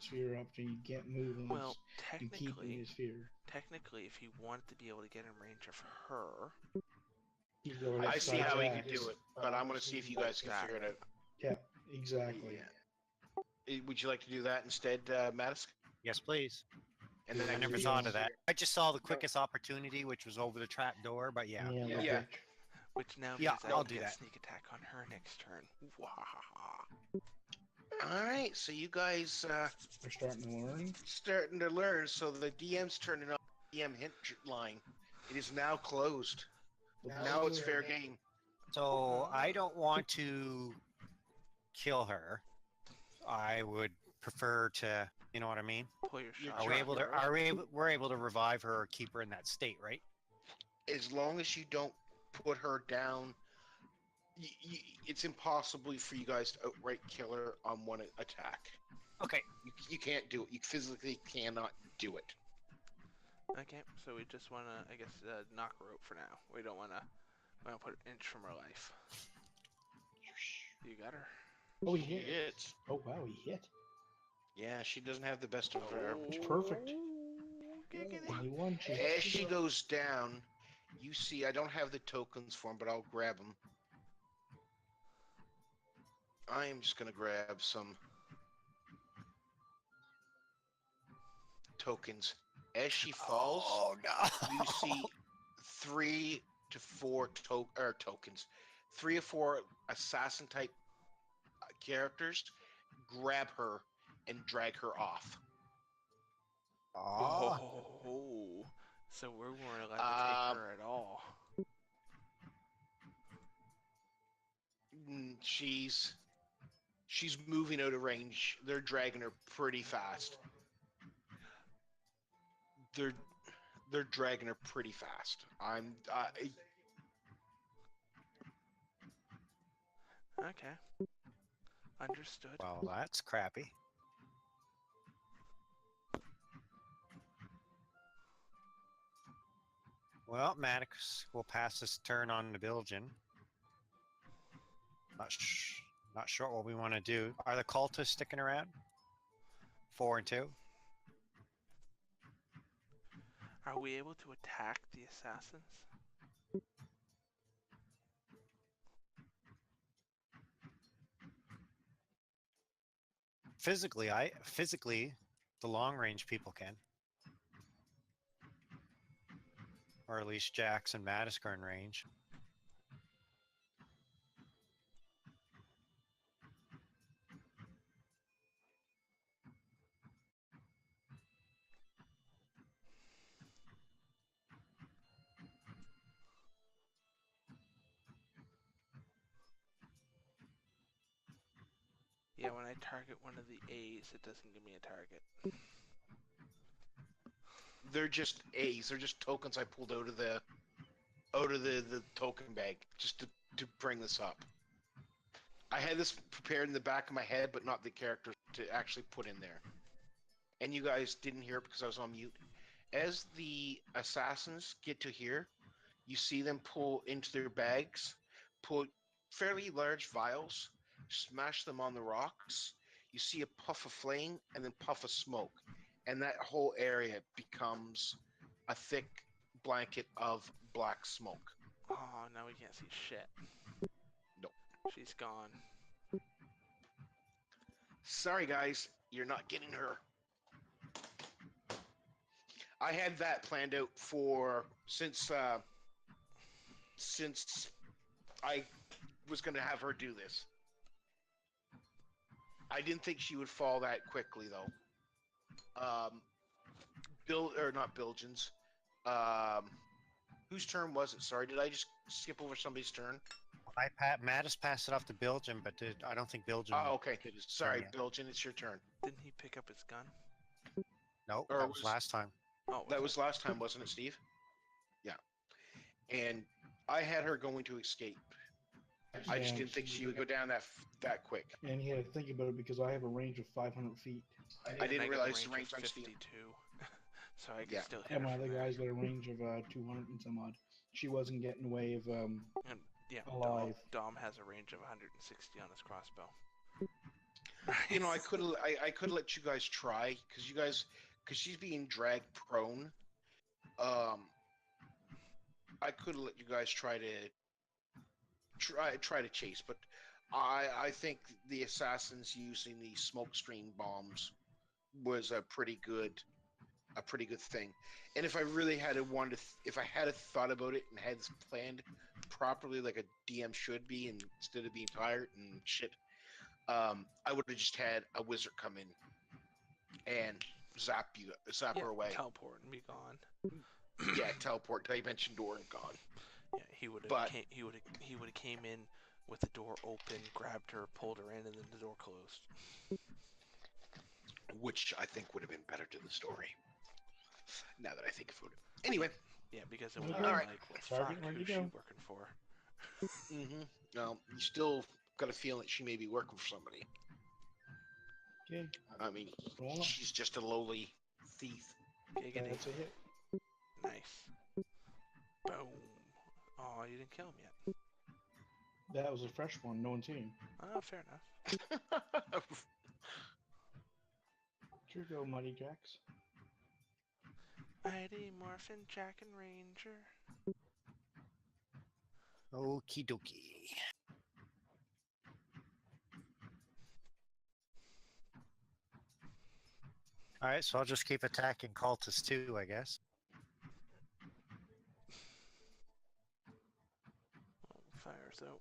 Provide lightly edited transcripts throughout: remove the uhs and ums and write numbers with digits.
sphere up, and you can't move unless Well, you keep in the sphere. technically, if he wanted to be able to get in range of her, You go I see how he attacks. could do it, but I'm going to see if you guys can figure it out. Yeah, exactly. Would you like to do that instead, Mattis? Yes, please. And then I never thought of that. I just saw the quickest opportunity, which was over the trap door, but yeah. Yeah. which now Yeah, means I I'll can do get that. sneak attack on her next turn. All right, so you guys We're starting to learn. So the DM's turning up the DM hint line. It is now closed. Now it's fair game. So I don't want to kill her. I would prefer to, you know what I mean? Pull your You're shot. We're able to revive her or keep her in that state, right? As long as you don't put her down, it's impossible for you guys to outright kill her on one attack. Okay. You can't do it. You physically cannot do it. Okay, so we just want to, I guess, knock her out for now. We don't want to put an inch from her life. You got her. Oh, he She hit. hits. Oh, wow, he hit. Yeah, she doesn't have the best of her average. Perfect. As she goes down, you see, I don't have the tokens for him, but I'll grab them. I am just going to grab some tokens. As she falls, you see 3 to 4 tokens. 3 or 4 assassin type characters grab her and drag her off. Oh, so we weren't allowed to take her at all. She's moving out of range. They're dragging her pretty fast. They're dragging her pretty fast. Okay. Understood. Well, that's crappy. Well, Maddox will pass this turn on to Bilgen. Not sure what we want to do. Are the cultists sticking around? 4 and 2. Are we able to attack the assassins? Physically, the long range people can. Or at least Jax and Mattis are in range. Yeah, when I target one of the A's, it doesn't give me a target. They're just A's. They're just tokens I pulled out of the token bag just to bring this up. I had this prepared in the back of my head, but not the character to actually put in there. And you guys didn't hear it because I was on mute. As the assassins get to here, you see them pull into their bags, pull fairly large vials, smash them on the rocks. You see a puff of flame and then puff of smoke. And that whole area becomes a thick blanket of black smoke. Oh, now we can't see shit. Nope. She's gone. Sorry, guys. You're not getting her. I had that planned out for since I was going to have her do this. I didn't think she would fall that quickly, though. Not Bilgen's. Whose turn was it? Sorry, did I just skip over somebody's turn? Mattis passed it off to Bilgen, but I don't think Bilgen. Oh, okay. Sorry, Bilgen, it's your turn. Didn't he pick up his gun? No, that was last time. Oh, that was last time, wasn't it, Steve? Yeah. And I had her going to escape. I just didn't think she would go down that quick. And you had to think about it because I have a range of 500 feet. I didn't realize the range on 52. So I can still hit and her. my other guy's got a range of 200 and some odd. She wasn't getting away of yeah, alive. Dom has a range of 160 on his crossbow. You know, I could let you guys try because she's being dragged prone. I could let you guys try to chase, but I think the assassins using the smoke screen bombs was a pretty good thing. And if I really had if I had thought about it and had this planned properly, like a DM should be, and instead of being tired and shit, I would have just had a wizard come in and zap her away. Teleport and be gone. Yeah, teleport, dimension door, and gone. Yeah, he would have came in with the door open, grabbed her, pulled her in, and then the door closed. Which I think would have been better to the story. Now that I think of it. Anyway. Yeah, because it would have Okay. been Alright. like, well, Target, fuck, where'd who's you she go? working for? No, you still got a feeling that she may be working for somebody. Okay. I mean, Roll up. she's just a lowly thief. Giggity. That's a hit. Nice. Boom. Oh, you didn't kill him yet. That was a fresh one. No one's seen. Oh, fair enough. Here you go, Muddy Jacks. Mighty Morphin Jack and Ranger. Okie dokie. Alright, so I'll just keep attacking Cultus too, I guess. Oh, fires out.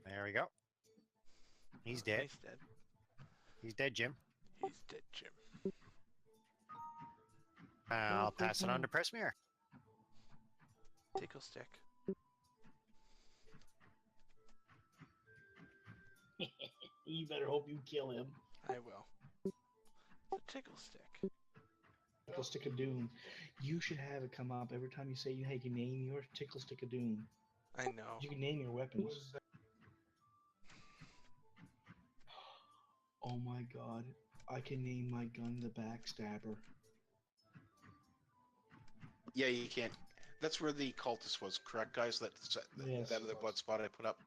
There we go. He's dead. He's dead. He's dead, Jim. He's dead, Jim. I'll pass it on to Pressmere. Tickle stick. You better hope you kill him. I will. The tickle stick. Tickle Stick of Doom. You should have it come up every time you say you can name your Tickle Stick of Doom. I know. You can name your weapons. Oh my god. I can name my gun the Backstabber. Yeah, you can. That's where the cultist was, correct, guys? Yes. That other blood spot I put up.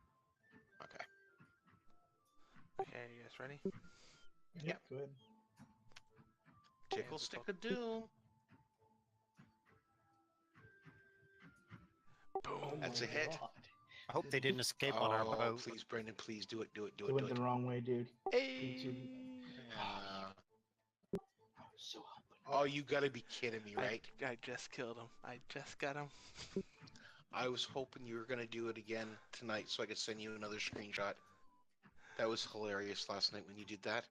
Okay. Okay, you guys ready? Yep. Good. Tickle stick of doom. Boom. Oh That's my a hit. God. I hope they didn't escape on our boat. Please, Brendan, please do it. It went the wrong way, dude. Hey. I was so hoping. Oh, you gotta be kidding me, right? I just killed him. I just got him. I was hoping you were gonna do it again tonight so I could send you another screenshot. That was hilarious last night when you did that.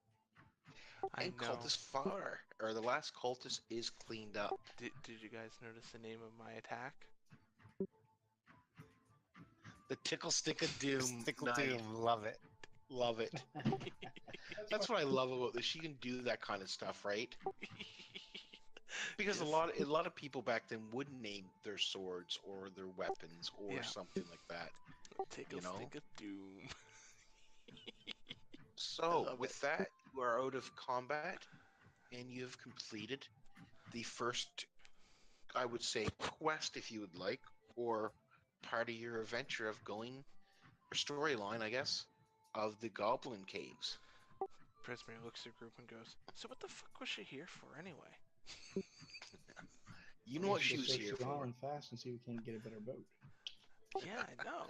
I And know. Cultus Far, or the last Cultus is cleaned up. Did you guys notice the name of my attack? The Tickle Stick of Doom. Stickle Nice. Doom, love it. Love it. That's what I love about this. She can do that kind of stuff, right? Because Yes. a lot of people back then would name their swords or their weapons or Yeah. something like that. Tickle You know? stick of doom. So love with that, you are out of combat, and you have completed the first, I would say, quest, if you would like, or part of your adventure of going, or storyline, I guess, of the Goblin Caves. Prismir looks at the group and goes, "So what the fuck was she here for anyway?" You know what she should was take here the for. island fast and see if we can't get a better boat. Yeah, I know.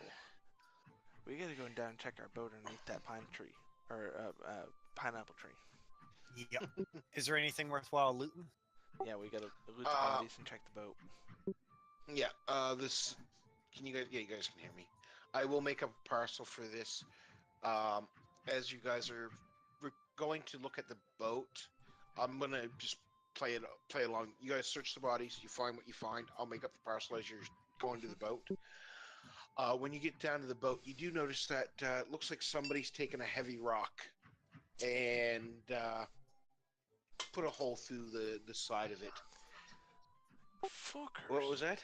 We gotta go down and check our boat underneath that pine tree. Or, pineapple tree. Yep. Is there anything worthwhile looting? Yeah, we gotta loot the bodies and check the boat. Yeah, this. Can you guys? Yeah, you guys can hear me. I will make up a parcel for this. As you guys are going to look at the boat, I'm gonna just play along. You guys search the bodies. You find what you find. I'll make up the parcel as you're going to the boat. When you get down to the boat, you do notice that it looks like somebody's taken a heavy rock and put a hole through the side of it. Fuckers. What was that?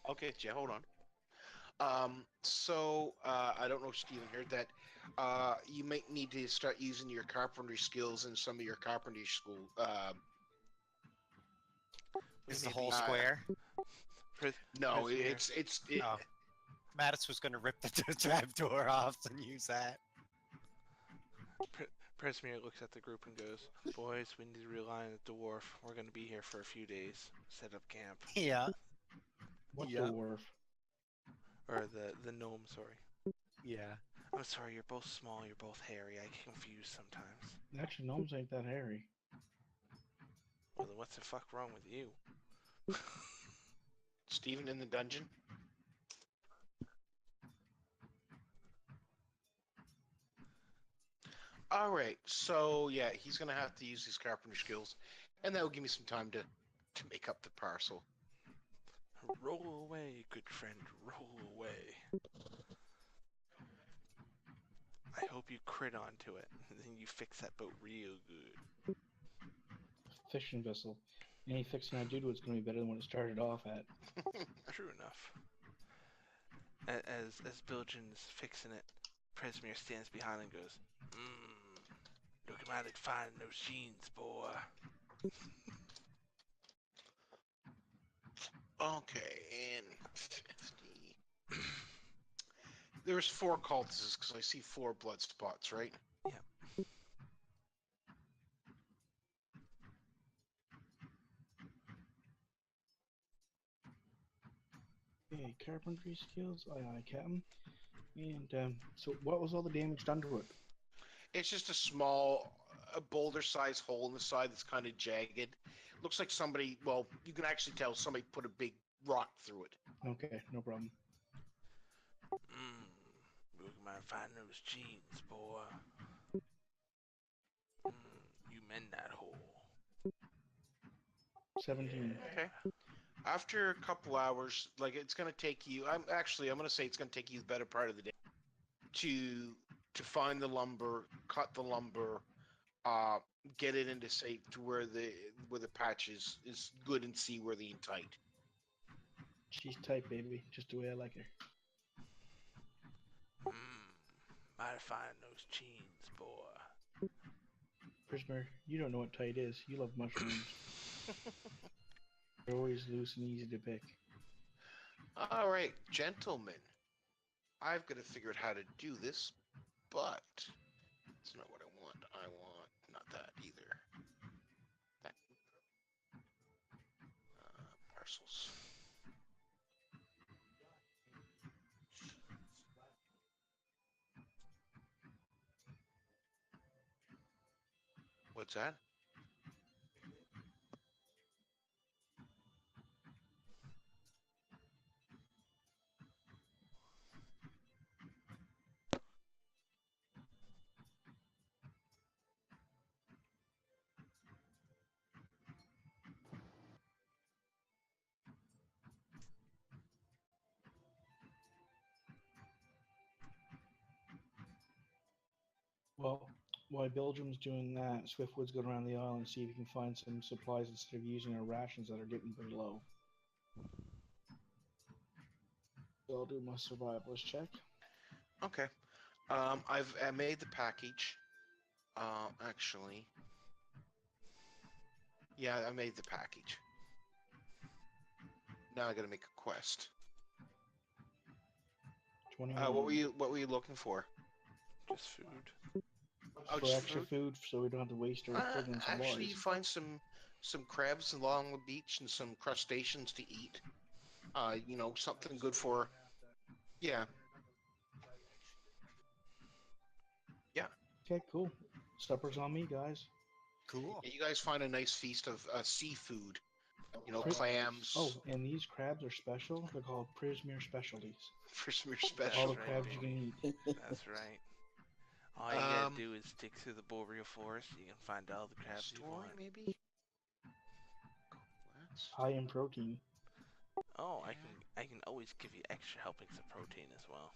Okay, yeah, hold on. I don't know if Steven heard that. You might need to start using your carpentry skills in some of your carpentry school. Is the Maybe, whole square? No, Prismir. it's Oh. Mattis was going to rip the trapdoor off and use that. Prismir looks at the group and goes, "Boys, we need to realign the dwarf. We're going to be here for a few days. Set up camp." Yeah. What Yep. dwarf? Or the gnome, sorry. Yeah. I'm sorry, you're both small, you're both hairy. I get confused sometimes. Actually, gnomes ain't that hairy. Well, then what's the fuck wrong with you? Steven in the dungeon. All right, so yeah, he's gonna have to use his carpenter skills, and that will give me some time to make up the parcel. Roll away, good friend, roll away. I hope you crit onto it, and then you fix that boat real good. Fishing vessel. Any fixing I do to it's going to be better than what it started off at. True enough. As Bilgen's fixing it, Presmere stands behind and goes, looking mighty fine in those jeans, boy. Okay, and 50. There's 4 cultists because I see 4 blood spots, right? Yep. Okay, carpentry skills. Aye, Captain. And so, what was all the damage done to it? It's just a boulder-sized hole in the side that's kind of jagged. Looks like somebody, well, you can actually tell somebody put a big rock through it. Okay, no problem. Looking mighty fine in those jeans, boy. You mend that hole. 17. Okay. After a couple hours, like it's gonna take you. I'm gonna say it's gonna take you the better part of the day to find the lumber, cut the lumber, get it into safe to where the patch is good and seaworthy and tight. She's tight, baby. Just the way I like her. Mighty fine in those jeans, boy. Prisoner, you don't know what tight is. You love mushrooms. They're always loose and easy to pick. All right, gentlemen. I've got to figure out how to do this, but it's not what I want. I want not that either. That parcels. What's that? Well, while Belgium's doing that, Swiftwood's going around the island and see if he can find some supplies instead of using our rations that are getting pretty low. So I'll do my survivalist check. Okay. I made the package. Actually. Yeah, I made the package. Now I gotta make a quest. 21. What were you looking for? Just food. Oh, for just extra food, so we don't have to waste our friggin' actually, supplies. you find some crabs along the beach and some crustaceans to eat. Something good for. Yeah. Yeah. Okay, cool. Supper's on me, guys. Cool. You guys find a nice feast of seafood. Chris- Clams. Oh, and these crabs are special. They're called Prismere specialties. For some All special. the crabs you can eat. That's right. All you gotta do is dig through the boreal forest. You can find all the crabs you Story, want. maybe. High in protein. Oh, I can always give you extra helpings of protein as well.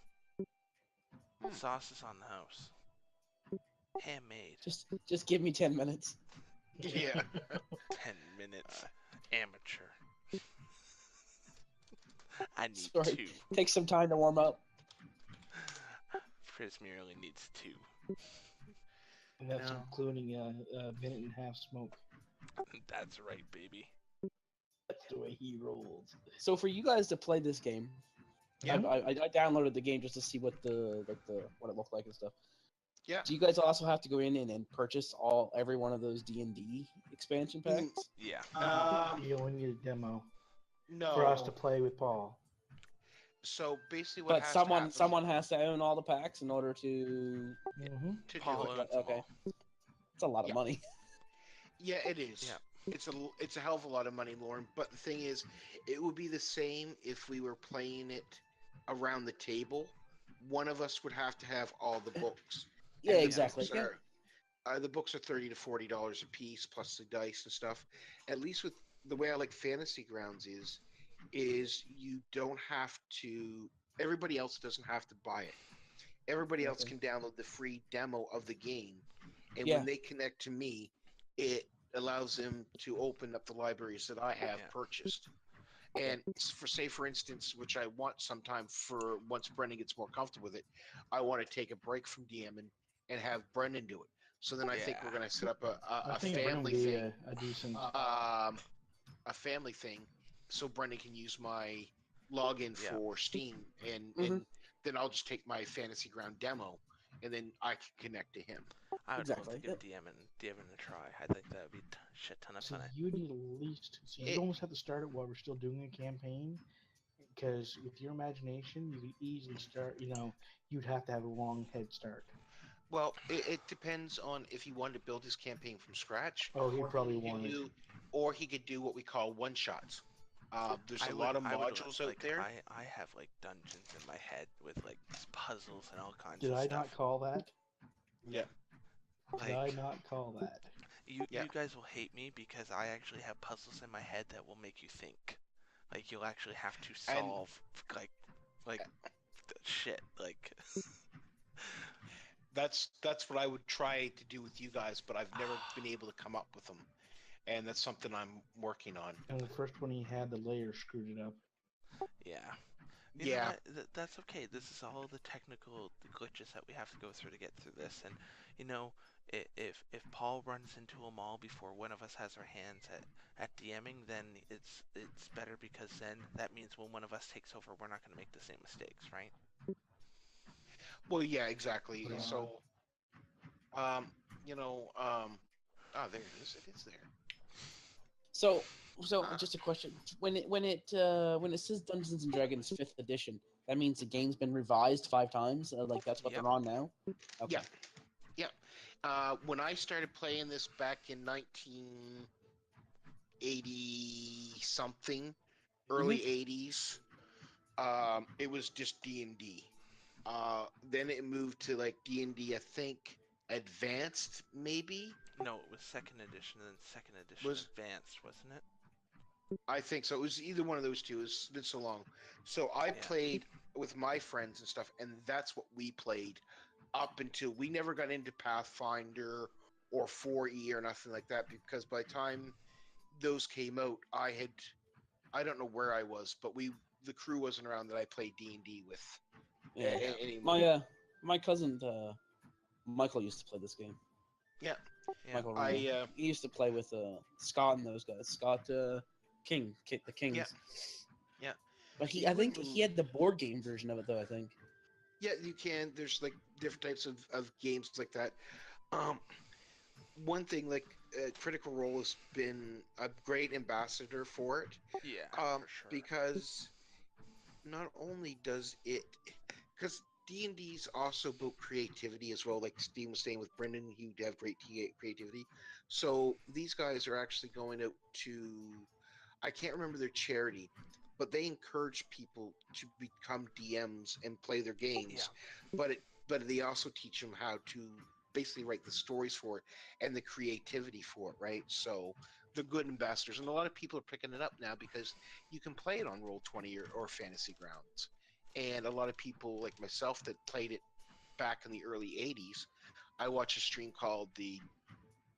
Sauce is on the house. Handmade. Just give me 10 minutes. Yeah. 10 minutes. Amateur. I need Sorry. 2. Take some time to warm up. Prismere only needs 2. And that's No. including a minute and a half smoke. That's right, baby. That's the way he rolls. So for you guys to play this game, Yeah. I downloaded the game just to see what what it looked like and stuff. Yeah. Do you guys also have to go in and purchase every one of those D&D expansion packs? Yeah. You only need a demo No. for us to play with Paul. So basically, what But has to happen someone has to own all the packs in order to. Mm-hmm. to do Paul it. owns them Okay. all. It's a lot of Yeah. money. Yeah, it is. Yeah. It's a hell of a lot of money, Lauren. But the thing is, it would be the same if we were playing it around the table. One of us would have to have all the books. Yeah, And the exactly. books the books are $30 to $40 a piece, plus the dice and stuff. At least with the way I like Fantasy Grounds is you don't have to. Everybody else doesn't have to buy it. Everybody else Okay. can download the free demo of the game, and Yeah. when they connect to me, it allows them to open up the libraries that I have Yeah. purchased. And for instance, which I want sometime for once Brendan gets more comfortable with it, I want to take a break from DMing and have Brendan do it. So then I think we're Yeah. going to set up I a think Brendan family would be thing, a decent. a family thing, so Brendan can use my login Yeah. for Steam, and then I'll just take my Fantasy Ground demo, and then I can connect to him. I would Exactly. love to give DMing a try. I think that would be a shit ton of So fun. you need at least. So you almost have to start it while we're still doing a campaign, because with your imagination, you could easily start. You'd have to have a long head start. Well, it depends on if he wanted to build his campaign from scratch. Oh, he probably could wanted. or he could do what we call one shots. There's a lot of I would modules out like, there. I have like dungeons in my head with like puzzles and all kinds Did of I stuff. not call that? Yeah. Did I not call that? You Yeah. guys will hate me because I actually have puzzles in my head that will make you think. Like you'll actually have to solve like shit. Like That's what I would try to do with you guys, but I've never been able to come up with them, and that's something I'm working on. And the first one he had, the layer screwed it up. yeah. Yeah. That's okay. This is all the technical glitches that we have to go through to get through this. And if Paul runs into a mall before one of us has our hands at DMing, then it's better because then that means when one of us takes over, we're not going to make the same mistakes, right? Well, yeah, exactly. Yeah. So, there it is. It is there. So just a question: when it says Dungeons and Dragons 5th edition, that means the game's been revised 5 times. Like that's what Yep. they're on now. Okay. Yeah. When I started playing this back in 1980 something, early 80s, it was just D&D. Then it moved to like D&D, I think, Advanced, maybe? No, it was 2nd edition, and then 2nd edition Was- advanced, wasn't it? I think so. It was either one of those two. It's been so long. So I played with my friends and stuff, and that's what we played up until we never got into Pathfinder or 4E or nothing like that, because by the time those came out, I don't know where I was, but the crew wasn't around that I played D&D with anymore. My cousin Michael used to play this game. Yeah. Michael Reno. He used to play with Scott and those guys. Scott the Kings. Yeah. But I think he had the board game version of it though. I think. Yeah, you can. There's like different types of games like that. One thing, like Critical Role has been a great ambassador for it. Yeah, for sure. Because not only does it, because D&D's also built creativity as well. Like Steve was saying with Brendan, he'd have great creativity. So these guys are actually going out to, I can't remember their charity, but they encourage people to become DMs and play their games. Yeah. But they also teach them how to basically write the stories for it and the creativity for it, right? So they're good ambassadors, and a lot of people are picking it up now because you can play it on Roll20 or Fantasy Grounds. And a lot of people like myself that played it back in the early 80s, I watch a stream called the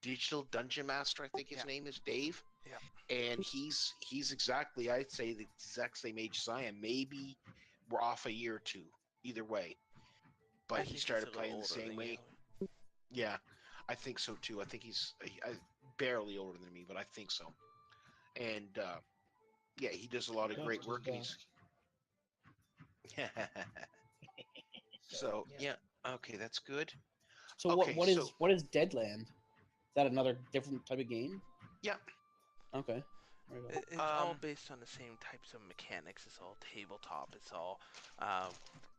Digital Dungeon Master, I think his name is Dave. Yeah. And he's exactly, I'd say, the exact same age as I am. Maybe we're off a year or two, either way. But he started playing the same way. Yeah, I think so too. I think he's barely older than me, but I think so. And Yeah, he does a lot of Cultus great is work, and he's. So yeah, okay, that's good. So Okay, what so- what is Deadland? Is that another different type of game? Yeah. Okay. Right on. It's all based on the same types of mechanics. It's all tabletop. It's all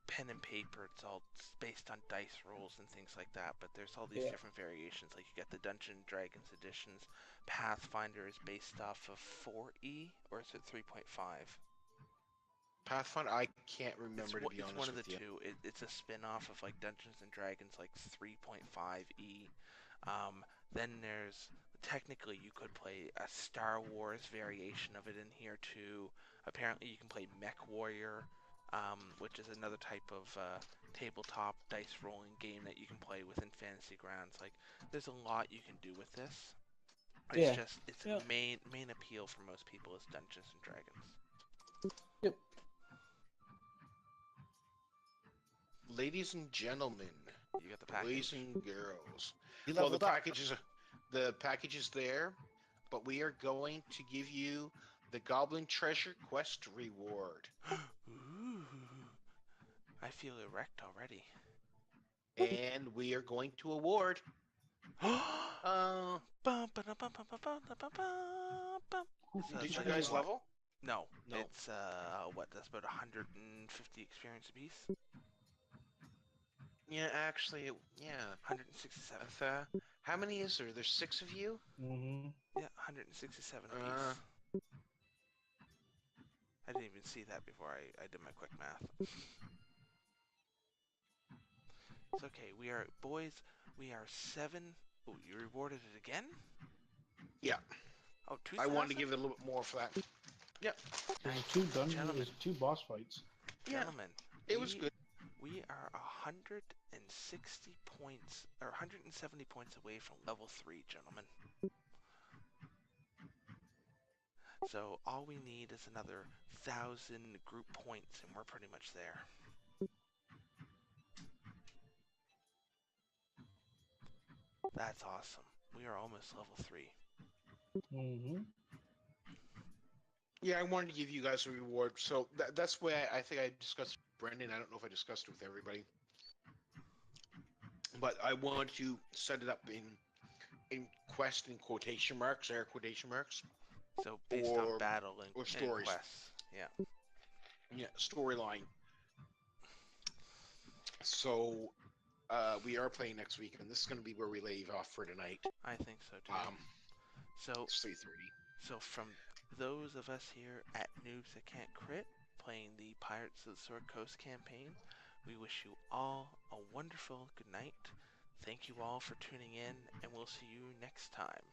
pen and paper. It's all based on dice rolls and things like that. But there's all these Yeah. different variations. Like you get the Dungeons and Dragons editions. Pathfinder is based off of 4E, or is it 3.5? Pathfinder, I can't remember to be honest It's one of with the you. two. It's a spin-off of like Dungeons and Dragons, like 3.5E. Then there's technically you could play a Star Wars variation of it in here too. Apparently you can play Mech Warrior, which is another type of tabletop dice rolling game that you can play within Fantasy Grounds. Like there's a lot you can do with this. It's Yeah. just its Yeah. main appeal for most people is Dungeons and Dragons. Yep. Ladies and gentlemen, You got the boys package. and girls. You Well, the leveled up. package is there, but we are going to give you the Goblin Treasure Quest reward, Ooh, I feel erect already. and we are going to award. Did you guys level? No, No. it's what? That's about 150 experience apiece. Yeah, actually, yeah. 167. How many is there? There's 6 of you. Mm-hmm. Yeah, 167 apiece. I didn't even see that before I did my quick math. It's okay. We are boys. We are 7. Oh, you rewarded it again? Yeah. Oh, 2,000? I wanted to give it a little bit more for that. There's Nice. two dungeons. Gentlemen. There's 2 boss fights. Yeah, Gentlemen, it was good. We are 160 points, or 170 points away from level 3, gentlemen. So all we need is another 1,000 group points, and we're pretty much there. That's awesome. We are almost level 3. Mm-hmm. Yeah, I wanted to give you guys a reward. So that's why I think I discussed with Brendan. I don't know if I discussed it with everybody. But I want to set it up in quest in quotation marks, air quotation marks. So based on battle and, or stories. and quests. Yeah. Yeah, storyline. So we are playing next week, and this is going to be where we leave off for tonight. I think so too. So It's 3:30. So from those of us here at Noobs That Can't Crit, playing the Pirates of the SwordCoast campaign, we wish you all a wonderful good night. Thank you all for tuning in, and we'll see you next time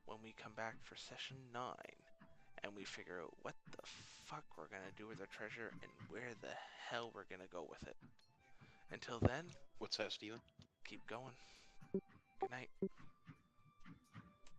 when we come back for session 9, and we figure out what the fuck we're gonna do with our treasure and where the hell we're gonna go with it. Until then, What's that, Steven? keep going. Good night.